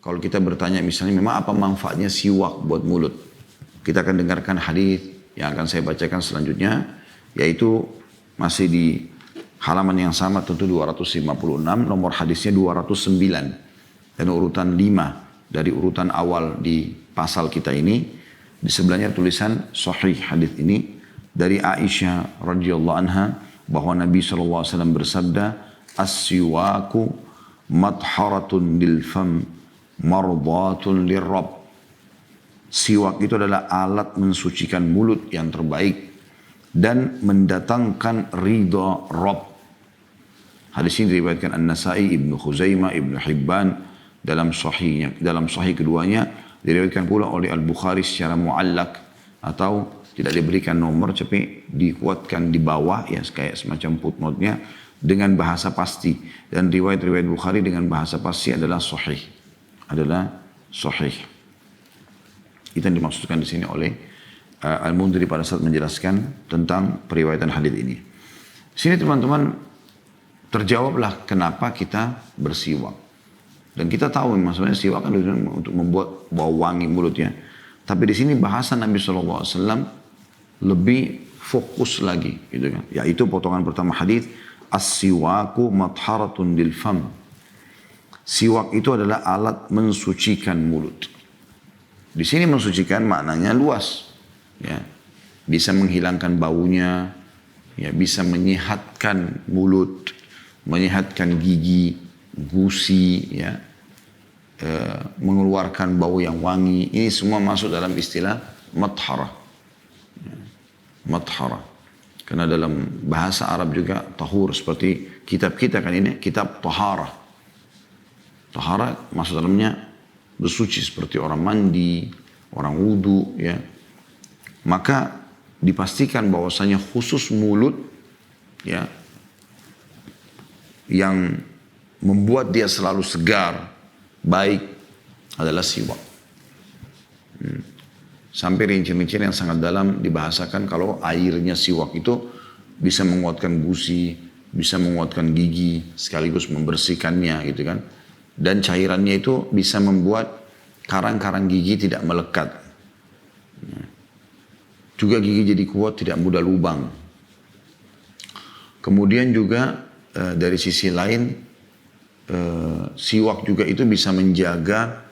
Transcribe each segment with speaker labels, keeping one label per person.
Speaker 1: kalau kita bertanya misalnya memang apa manfaatnya siwak buat mulut. Kita akan dengarkan hadis yang akan saya bacakan selanjutnya, yaitu masih di halaman yang sama tentu 256, nomor hadisnya 209 dan urutan 5 dari urutan awal di pasal kita ini. Di sebelahnya tulisan sahih hadis ini dari Aisyah radhiyallahu anha bahwa Nabi SAW bersabda, as-siwaku matharatun lil fam mardatun lirrabb. Siwak itu adalah alat mensucikan mulut yang terbaik dan mendatangkan ridha Rabb. Hadis ini diriwayatkan An-Nasai, Ibnu Khuzaimah, Ibnu Hibban dalam sahihnya. Dalam sahih keduanya diriwayatkan pula oleh Al-Bukhari secara muallak atau tidak diberikan nomor tapi dikuatkan di bawah ya kayak semacam footnote-nya dengan bahasa pasti, dan riwayat-riwayat Bukhari dengan bahasa pasti adalah sahih. Itu yang dimaksudkan di sini oleh Al-Mundhiri pada saat menjelaskan tentang periwayatan hadis ini. Di sini teman-teman terjawablah kenapa kita bersiwak. Dan kita tahu maksudnya siwak kan untuk membuat bau wangi mulutnya. Tapi di sini bahasa Nabi SAW lebih fokus lagi, gitu kan? Yaitu potongan pertama hadis, as-siwaku matharatun lil fam. Siwak itu adalah alat mensucikan mulut. Di sini mensucikan maknanya luas, ya, bisa menghilangkan baunya, ya, bisa menyehatkan mulut, menyehatkan gigi, gusi, ya, mengeluarkan bau yang wangi. Ini semua masuk dalam istilah mathara, ya, mathara. Karena dalam bahasa Arab juga tahur seperti kitab kita kan ini kitab tahara. Tahara masuk dalamnya bersuci seperti orang mandi, orang wudu, ya. Maka dipastikan bahwasanya khusus mulut, ya, yang membuat dia selalu segar, baik adalah siwak. Sampai rincian-rincian yang sangat dalam dibahasakan kalau airnya siwak itu bisa menguatkan gusi, bisa menguatkan gigi, sekaligus membersihkannya, gitu kan. Dan cairannya itu bisa membuat karang-karang gigi tidak melekat. Juga gigi jadi kuat, tidak mudah lubang. Kemudian juga dari sisi lain, siwak juga itu bisa menjaga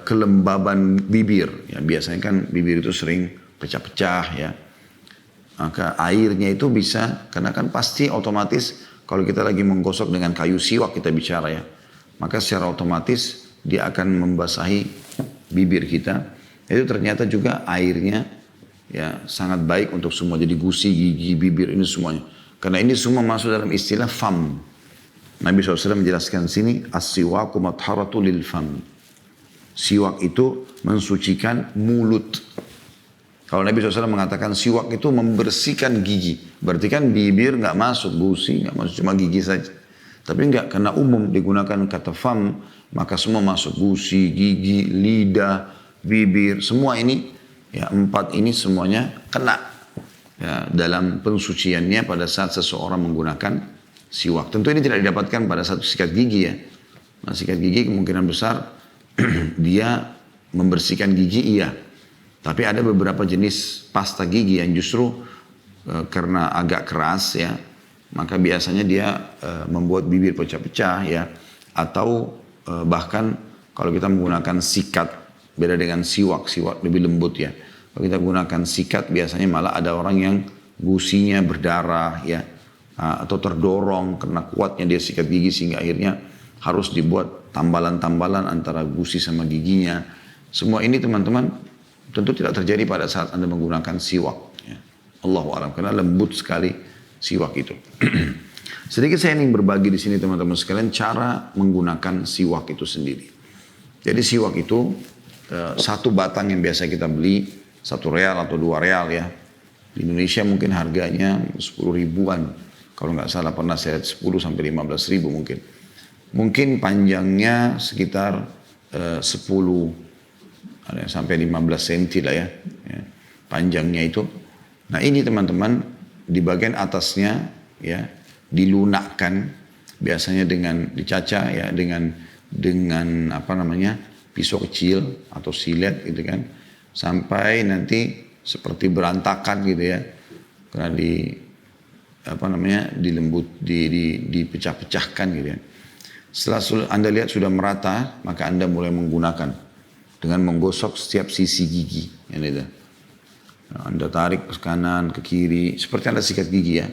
Speaker 1: kelembaban bibir. Ya, biasanya kan bibir itu sering pecah-pecah, ya. Maka airnya itu bisa, karena kan pasti otomatis kalau kita lagi menggosok dengan kayu siwak kita bicara, ya. Maka secara otomatis dia akan membasahi bibir kita. Itu ternyata juga airnya, ya, sangat baik untuk semua. Jadi gusi, gigi, bibir ini semuanya. Karena ini semua masuk dalam istilah fam. Nabi SAW menjelaskan sini, as-siwaku matharatu lil fam. Siwak itu mensucikan mulut. Kalau Nabi SAW mengatakan siwak itu membersihkan gigi, berarti kan bibir nggak masuk, gusi nggak masuk, cuma gigi saja. Tapi enggak, karena umum digunakan kata fam, maka semua masuk, gusi, gigi, lidah, bibir, semua ini, ya, 4 ini semuanya kena, ya, dalam pensuciannya pada saat seseorang menggunakan siwak. Tentu ini tidak didapatkan pada saat sikat gigi, ya. Nah, sikat gigi kemungkinan besar dia membersihkan gigi, iya. Tapi ada beberapa jenis pasta gigi yang justru karena agak keras, ya, maka biasanya dia membuat bibir pecah-pecah, ya. Atau bahkan kalau kita menggunakan sikat, beda dengan siwak lebih lembut, ya. Kalau kita gunakan sikat biasanya malah ada orang yang gusinya berdarah, ya, atau terdorong karena kuatnya dia sikat gigi sehingga akhirnya harus dibuat tambalan-tambalan antara gusi sama giginya. Semua ini teman-teman tentu tidak terjadi pada saat Anda menggunakan siwak, ya. Allahu a'lam, karena lembut sekali siwak itu. Sedikit saya ingin berbagi di sini teman-teman sekalian cara menggunakan siwak itu sendiri. Jadi siwak itu satu batang yang biasa kita beli 1 real atau 2 real, ya. Di Indonesia mungkin harganya 10 ribuan. Kalau nggak salah pernah saya lihat 10 sampai 15 ribu mungkin. Mungkin panjangnya sekitar 10 ada yang sampai 15 cm lah, ya, panjangnya itu. Nah ini teman-teman di bagian atasnya, ya, dilunakkan biasanya dengan dicaca, ya, dengan dengan pisau kecil atau silet gitu kan, sampai nanti seperti berantakan gitu ya, karena dipecah-pecahkan gitu ya. Setelah Anda lihat sudah merata, maka Anda mulai menggunakan dengan menggosok setiap sisi gigi. Anda tarik ke kanan, ke kiri, seperti Anda sikat gigi ya.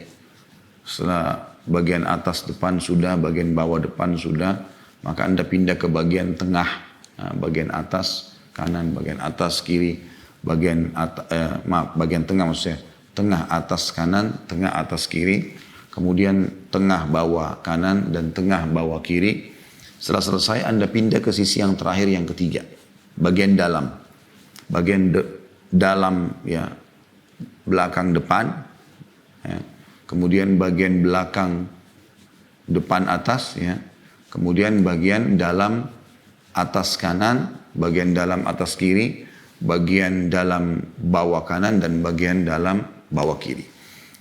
Speaker 1: Setelah bagian atas depan sudah, bagian bawah depan sudah, maka Anda pindah ke bagian tengah, bagian atas kanan, bagian atas kiri, bagian tengah maksudnya, tengah atas kanan, tengah atas kiri, kemudian tengah bawah kanan dan tengah bawah kiri. Setelah selesai Anda pindah ke sisi yang terakhir, yang ketiga, bagian dalam, dalam ya, belakang depan, ya. Kemudian bagian belakang depan atas, ya. Kemudian bagian dalam atas kanan, bagian dalam atas kiri, bagian dalam bawah kanan, dan bagian dalam bawah kiri.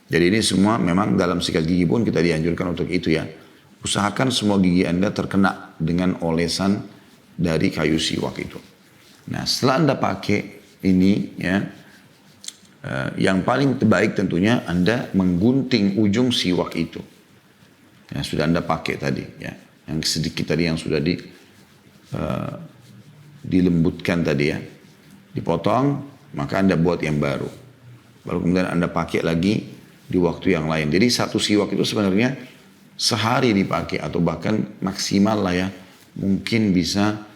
Speaker 1: Jadi ini semua memang dalam sikat gigi pun kita dianjurkan untuk itu ya. Usahakan semua gigi Anda terkena dengan olesan dari kayu siwak itu. Nah, setelah Anda pakai ini ya, yang paling terbaik tentunya Anda menggunting ujung siwak itu. Ya, sudah Anda pakai tadi ya. Yang sedikit tadi yang sudah dilembutkan tadi ya. Dipotong, maka Anda buat yang baru. Baru kemudian Anda pakai lagi di waktu yang lain. Jadi satu siwak itu sebenarnya sehari dipakai atau bahkan maksimal lah ya. Mungkin bisa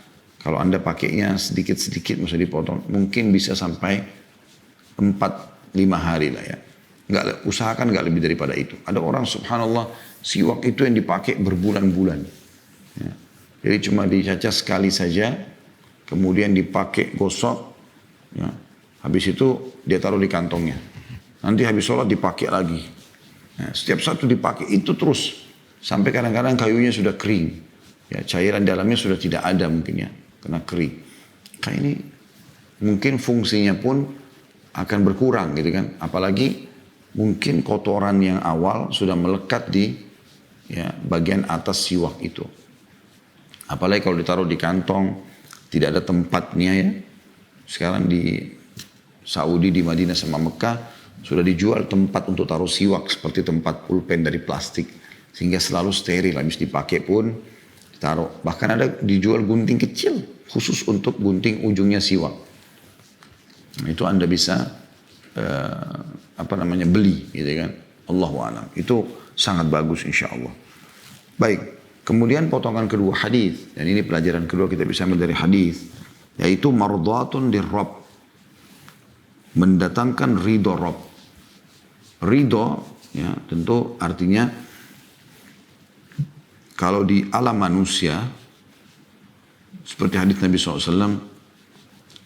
Speaker 1: kalau Anda pakainya sedikit-sedikit mesti dipotong, mungkin bisa sampai 4-5 hari lah ya. Usahakan nggak lebih daripada itu. Ada orang subhanallah siwak itu yang dipakai berbulan-bulan. Ya. Jadi cuma dicacah sekali saja, kemudian dipakai gosok, ya. Habis itu dia taruh di kantongnya. Nanti habis sholat dipakai lagi. Nah, setiap satu dipakai itu terus. Sampai kadang-kadang kayunya sudah kering. Ya, cairan dalamnya sudah tidak ada mungkin ya. Karena kering. Kayak ini mungkin fungsinya pun akan berkurang gitu kan. Apalagi mungkin kotoran yang awal sudah melekat di ya, bagian atas siwak itu. Apalagi kalau ditaruh di kantong, tidak ada tempatnya ya. Sekarang di Saudi, di Madinah sama Mekah, sudah dijual tempat untuk taruh siwak seperti tempat pulpen dari plastik. Sehingga selalu steril, habis dipakai pun ditaruh. Bahkan ada dijual gunting kecil khusus untuk gunting ujungnya siwak. Nah, itu Anda bisa beli gitu kan. Allahu a'lam. Itu sangat bagus insya Allah. Baik, kemudian potongan kedua hadis, dan ini pelajaran kedua kita bisa ambil dari hadis, yaitu mardhatun lirrabb, mendatangkan ridho Rabb. Ridho ya tentu artinya kalau di alam manusia seperti hadis Nabi SAW,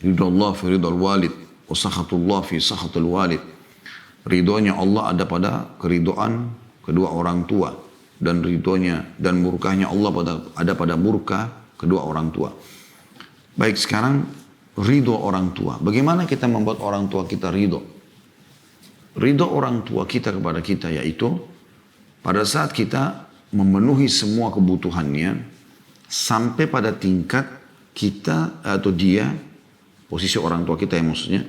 Speaker 1: ridho Allah fi ridho walid wa sakhatullah fi sakhatul walid. Ridhonya Allah ada pada keridhoan kedua orang tua, dan ridhonya dan murkahnya Allah ada pada murka kedua orang tua. Baik, sekarang ridho orang tua. Bagaimana kita membuat orang tua kita ridho? Ridho orang tua kita kepada kita yaitu pada saat kita memenuhi semua kebutuhannya sampai pada tingkat kita atau dia, posisi orang tua kita ya maksudnya,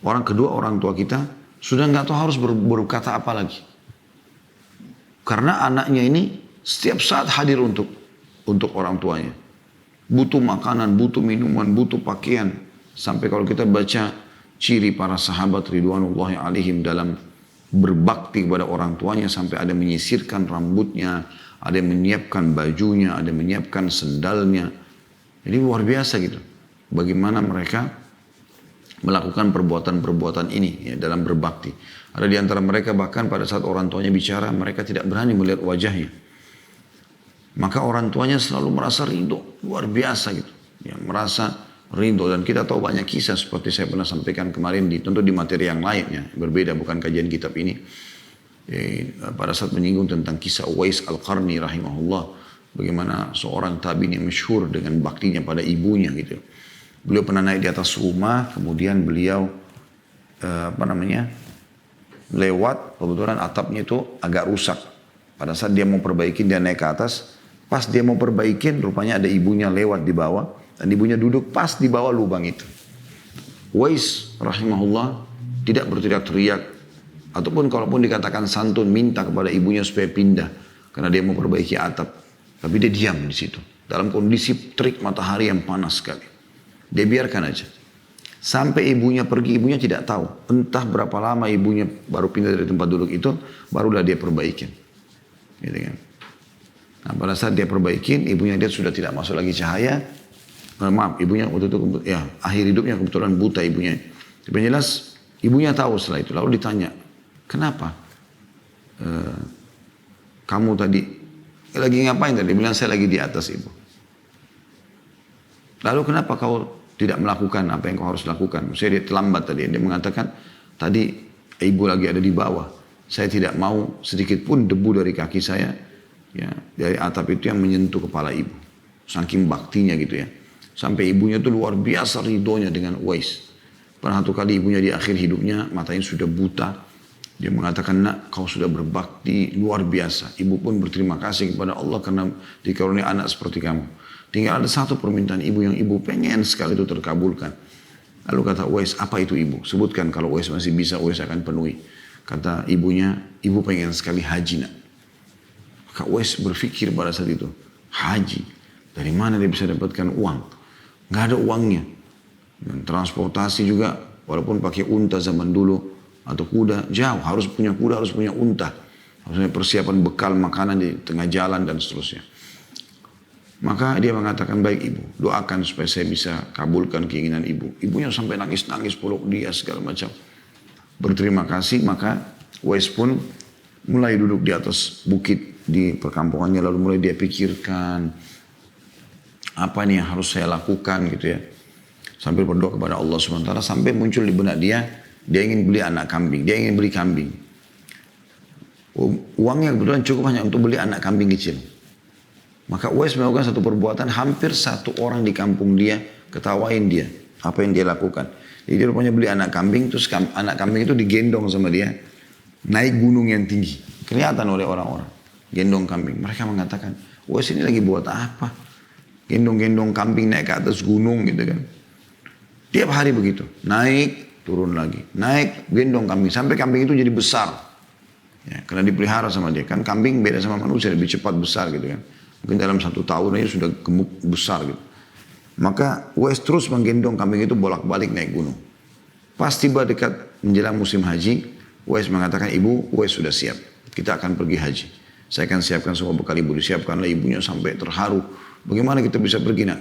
Speaker 1: orang kedua orang tua kita sudah nggak tahu harus berkata apa lagi. Karena anaknya ini setiap saat hadir untuk orang tuanya. Butuh makanan, butuh minuman, butuh pakaian. Sampai kalau kita baca ciri para sahabat ridwanullahi alaihim dalam berbakti kepada orang tuanya, sampai ada menyisirkan rambutnya, ada yang menyiapkan bajunya, ada yang menyiapkan sendalnya. Jadi luar biasa gitu. Bagaimana mereka melakukan perbuatan-perbuatan ini ya, dalam berbakti. Ada di antara mereka bahkan pada saat orang tuanya bicara, mereka tidak berani melihat wajahnya. Maka orang tuanya selalu merasa ridho, luar biasa gitu. Ya, merasa ridho, dan kita tahu banyak kisah seperti saya pernah sampaikan kemarin tentu di materi yang lain ya, berbeda bukan kajian kitab ini. Pada saat menyinggung tentang kisah Uwais Al-Qarni rahimahullah, bagaimana seorang tabi'in yang masyhur dengan baktinya pada ibunya gitu. Beliau pernah naik di atas rumah, kemudian beliau lewat, kebetulan atapnya itu agak rusak. Pada saat dia mau perbaikin, dia naik ke atas, Pas dia mau perbaikin, rupanya ada ibunya lewat di bawah. Dan ibunya duduk pas di bawah lubang itu. Uwais rahimahullah tidak berteriak-teriak. Ataupun kalaupun dikatakan santun, minta kepada ibunya supaya pindah. Karena dia mau perbaiki atap. Tapi dia diam di situ. Dalam kondisi terik matahari yang panas sekali. Dia biarkan aja. Sampai ibunya pergi, ibunya tidak tahu. Entah berapa lama ibunya baru pindah dari tempat duduk itu, barulah dia perbaikin. Gitu kan. Nah pada saat dia perbaikin, ibunya dia sudah tidak masuk lagi cahaya. Maaf, ibunya waktu itu ya akhir hidupnya kebetulan buta ibunya. Tapi yang jelas, ibunya tahu setelah itu. Lalu ditanya, kenapa kamu tadi lagi ngapain tadi? Dia bilang saya lagi di atas ibu. Lalu kenapa kau tidak melakukan apa yang kau harus lakukan? Maksudnya dia terlambat tadi. Dia mengatakan, tadi ibu lagi ada di bawah. Saya tidak mau sedikit pun debu dari kaki saya, ya, dari atap itu yang menyentuh kepala ibu. Saking baktinya gitu ya. Sampai ibunya itu luar biasa ridhonya dengan Uwais. Pernah satu kali ibunya di akhir hidupnya, matanya sudah buta. Dia mengatakan, nak kau sudah berbakti luar biasa. Ibu pun berterima kasih kepada Allah karena dikaruniai anak seperti kamu. Tinggal ada satu permintaan ibu yang ibu pengen sekali itu terkabulkan. Lalu kata Uwais, apa itu ibu? Sebutkan kalau Uwais masih bisa, Uwais akan penuhi. Kata ibunya, ibu pengen sekali haji nak. Maka Uwais berpikir pada saat itu, haji? Dari mana dia bisa dapatkan uang? Nggak ada uangnya. Dan transportasi juga, walaupun pakai unta zaman dulu, atau kuda, jauh. Harus punya kuda, harus punya unta. Harus punya persiapan bekal makanan di tengah jalan dan seterusnya. Maka dia mengatakan, baik ibu, doakan supaya saya bisa kabulkan keinginan ibu. Ibunya sampai nangis-nangis, peluk dia segala macam. Berterima kasih, maka Uwais pun mulai duduk di atas bukit di perkampungannya. Lalu mulai dia pikirkan, apa nih yang harus saya lakukan gitu ya. Sambil berdoa kepada Allah SWT, sampai muncul di benak dia ingin beli anak kambing, dia ingin beli kambing. Uangnya kebetulan cukup hanya untuk beli anak kambing kecil. Maka Uwais melakukan satu perbuatan, hampir satu orang di kampung dia ketawain dia. Apa yang dia lakukan. Jadi dia rupanya beli anak kambing, terus anak kambing itu digendong sama dia. Naik gunung yang tinggi. Kelihatan oleh orang-orang. Gendong kambing. Mereka mengatakan, Uwais ini lagi buat apa? Gendong-gendong kambing naik ke atas gunung gitu kan. Tiap hari begitu. Naik, turun lagi. Naik, gendong kambing. Sampai kambing itu jadi besar. Ya, karena dipelihara sama dia. Kan kambing beda sama manusia, lebih cepat besar gitu kan. Mungkin dalam 1 tahun aja sudah gemuk besar gitu. Maka Uwais terus menggendong kambing itu bolak-balik naik gunung. Pas tiba dekat menjelang musim haji, Uwais mengatakan, ibu, Uwais sudah siap. Kita akan pergi haji. Saya akan siapkan semua bekal ibu. Disiapkanlah ibunya sampai terharu. Bagaimana kita bisa pergi nak?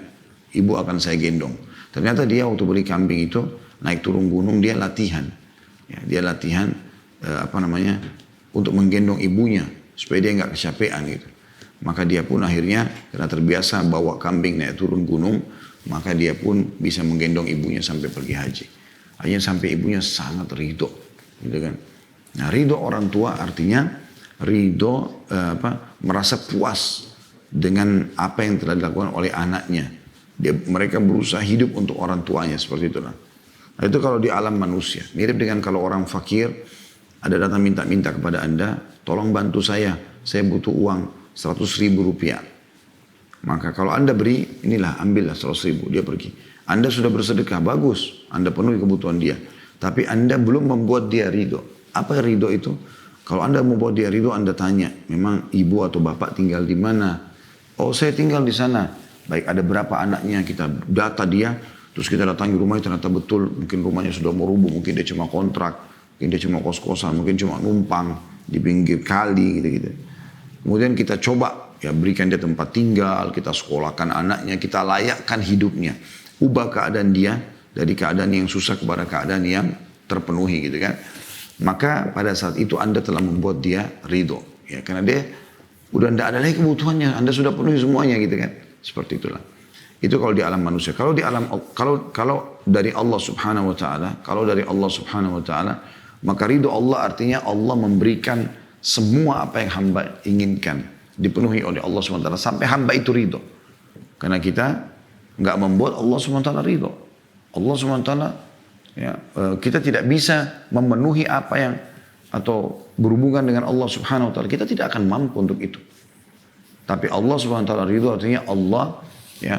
Speaker 1: Ibu akan saya gendong. Ternyata dia waktu beli kambing itu, naik turun gunung, dia latihan. Ya, dia latihan, untuk menggendong ibunya. Supaya dia nggak kecapean gitu. Maka dia pun akhirnya karena terbiasa bawa kambing naik turun gunung, maka dia pun bisa menggendong ibunya sampai pergi haji. Akhirnya sampai ibunya sangat ridho, gitu kan. Nah ridho orang tua artinya ridho merasa puas dengan apa yang telah dilakukan oleh anaknya. Mereka berusaha hidup untuk orang tuanya seperti itulah. Nah itu kalau di alam manusia. Mirip dengan kalau orang fakir ada datang minta-minta kepada anda, tolong bantu saya butuh uang 100.000 rupiah. Maka kalau anda beri, inilah ambillah 100.000, dia pergi. Anda sudah bersedekah, bagus, anda penuhi kebutuhan dia. Tapi anda belum membuat dia ridho. Apa ridho itu? Kalau anda membuat dia ridho, anda tanya, memang ibu atau bapak tinggal di mana? Oh saya tinggal di sana. Baik, ada berapa anaknya, kita data dia, terus kita datangi rumahnya, ternyata betul, mungkin rumahnya sudah mau rubuh, mungkin dia cuma kontrak, mungkin dia cuma kos-kosan, mungkin cuma numpang di pinggir kali gitu-gitu. Kemudian kita coba ya berikan dia tempat tinggal, kita sekolahkan anaknya, kita layakkan hidupnya. Ubah keadaan dia dari keadaan yang susah kepada keadaan yang terpenuhi gitu kan. Maka pada saat itu anda telah membuat dia ridho. Ya, karena dia udah tidak ada lagi kebutuhannya, anda sudah penuhi semuanya gitu kan. Seperti itulah. Itu kalau di alam manusia. Kalau di alam kalau dari Allah Subhanahu wa taala, maka ridho Allah artinya Allah memberikan semua apa yang hamba inginkan dipenuhi oleh Allah SWT sampai hamba itu ridho. Karena kita nggak membuat Allah SWT ridho. Allah SWT ya, kita tidak bisa memenuhi apa yang atau berhubungan dengan Allah Subhanahu Wa Taala. Kita tidak akan mampu untuk itu. Tapi Allah Subhanahu wa taala ridho artinya Allah ya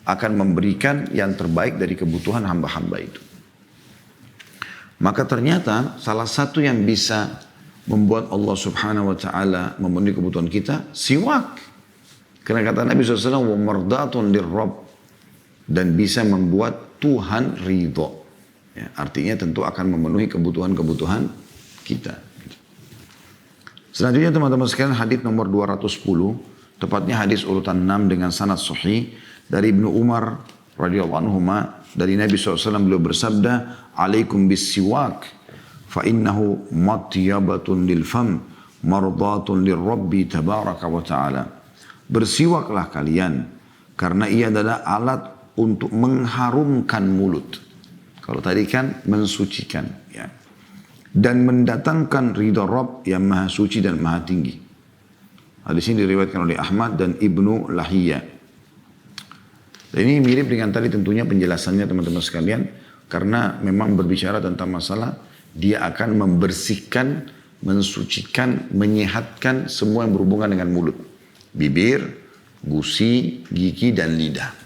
Speaker 1: akan memberikan yang terbaik dari kebutuhan hamba-hamba itu. Maka ternyata salah satu yang bisa membuat Allah Subhanahu wa taala memenuhi kebutuhan kita siwak. Karena kata Nabi SAW, wa mardatun lirrabb, dan bisa membuat Tuhan ridho. Ya, artinya tentu akan memenuhi kebutuhan-kebutuhan kita. Selanjutnya teman-teman sekalian hadis nomor 210. Tepatnya hadis urutan 6 dengan sanad sahih dari Ibnu Umar radhiyallahu anhu dari Nabi SAW beliau bersabda, "Alaikum bis-siwak fa innahu matyabatun lil fam mardatun lirabbi tabaraka wa ta'ala." Bersiwaklah kalian karena ia adalah alat untuk mengharumkan mulut. Kalau tadi kan mensucikan ya. Dan mendatangkan ridha Rabb yang maha suci dan maha tinggi. Hadis ini diriwayatkan oleh Ahmad dan Ibnu Lahiyah. Dan ini mirip dengan tadi tentunya penjelasannya teman-teman sekalian. Karena memang berbicara tentang masalah dia akan membersihkan, mensucikan, menyehatkan semua yang berhubungan dengan mulut. Bibir, gusi, gigi, dan lidah.